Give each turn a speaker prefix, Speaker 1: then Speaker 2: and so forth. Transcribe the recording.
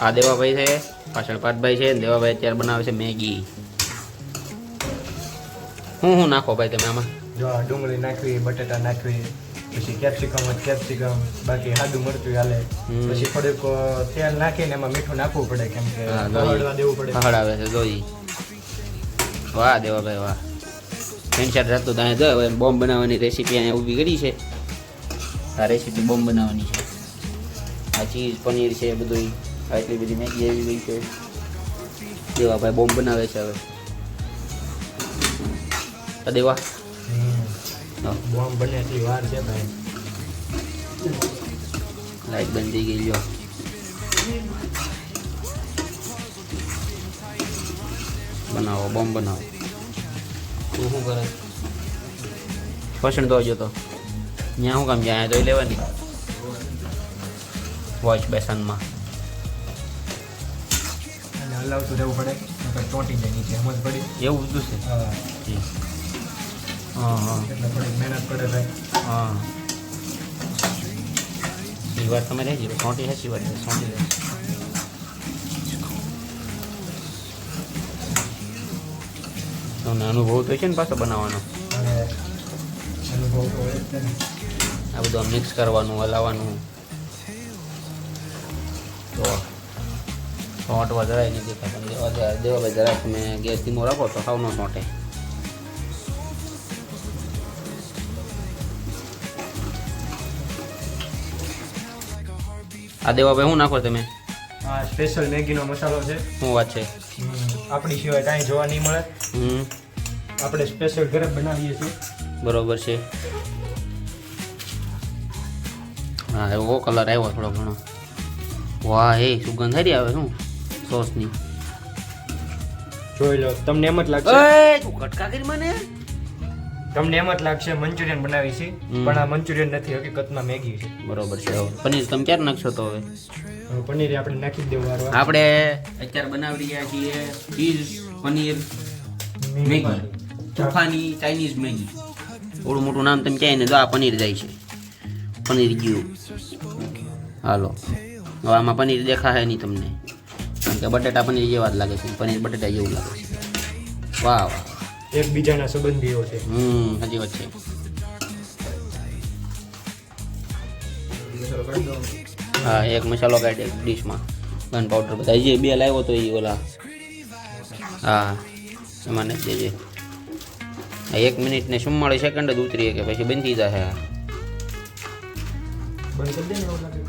Speaker 1: આ દેવાભાઈ છે, પાછળ પાઠભાઈ છે. દેવાભાઈ અત્યારે બનાવે છે મેગી. હું નાખો ભાઈ તમે આમાં?
Speaker 2: જો ડુંગળી નાખવી, બટેટા નાખવી, પછી કેપ્સિકમ બાકી સાદું મરચું હાલે. પછી થોડુંક તેલ નાખીને એમાં મીઠું નાખવું પડે, કેમ કે હળવા દેવું પડે.
Speaker 1: હળાવે છે જોઈ. વાહ દેવાભાઈ વાહ. ટેન્શન રહેતું ત્યાં જો હવે બોમ્બ બનાવવાની રેસીપી અહીંયા ઊભી કરી છે. આ રેસીપી બોમ્બ બનાવવાની છે. આ ચીઝ પનીર છે બધું. આટલી બધી મેગી આવી ગઈ છે. દેવાભાઈ બોમ્બ બનાવે છે હવે. દેવા
Speaker 2: બોમ્બ બને એટલી વાર છે ભાઈ.
Speaker 1: લાઈટ બંધ થઈ ગઈ જો. બનાવો બોમ્બ બનાવો. તું શું કરે? પસંદ તો હજો તો ત્યાં શું કામ જાય તો લેવાની વોચ બેસનમાં
Speaker 2: હલાવતું રહેવું પડે, ચોંટી જાય નીચે. સમજ પડી?
Speaker 1: એવું બધું છે. હા હા
Speaker 2: એટલે થોડીક મહેનત પડે ભાઈ.
Speaker 1: હા એ વાત તમે રહેજી સોંટી હસી વાત સોંટી રહે. તમને અનુભવ તો છે ને પાછો બનાવવાનો?
Speaker 2: અને અનુભવ તો હોય જ ને.
Speaker 1: આ બધું મિક્સ કરવાનું, હલાવવાનું. તો સોંટવા જરાય નહીં દેતા. પણ દેવાભાઈ જરાક તમે ગેસ ધીમો રાખો તો સાવ ન સોંટે. આ દેવાભાઈ શું નાખો તમે?
Speaker 2: આ સ્પેશિયલ મેગીનો મસાલો છે.
Speaker 1: શું વાત છે?
Speaker 2: આપણી સિવાય કાંઈ જોવા નહીં મળે. આપણે સ્પેશિયલ ઘરે બનાવીએ છીએ.
Speaker 1: બરોબર છે. હા એવો કલર આવ્યો થોડો ઘણો. વાહ એ સુગંધ સારી આવે શું સોસની.
Speaker 2: જોઈ લો, તમને એમ જ લાગશે.
Speaker 1: તું કટકા કરી મને.
Speaker 2: તમને એમ જ લાગશે મંચુરિયન બનાવી છે, પણ આ મંચુરિયન નથી, હકીકતમાં મેગી છે.
Speaker 1: બરોબર છે. પનીર તમે ક્યારે નાખશો તો? હવે
Speaker 2: પનીર આપણે નાખી દેવું.
Speaker 1: આપણે અત્યારે બનાવી રહ્યા છીએ ચીઝ પનીર મેગી, ચોખાની ચાઇનીઝ મેગી. થોડું મોટું નામ તમે ક્યાંય ને જો આ પનીર જાય છે. પનીર ગયું. હાલો હવે આમાં પનીર દેખાય નહીં તમને, કારણ કે બટેટા પનીર જેવા જ લાગે છે. પનીર બટેટા જેવું લાગે છે. વાહ વાહ,
Speaker 2: એકબીજાના સંબંધીઓ છે.
Speaker 1: સાચી વાત છે. હા એક મસાલો કાઢે ડીશમાં. ગન પાવડર બધા જે બે લાવ્યો તો એ ઓલા. હા એમાં નાખી દેજે. 1 મિનિટ ને 44 સેકન્ડ જ ઉતરી કે પછી બંધ થઈ જાય.
Speaker 2: બંધ કરી દે ને.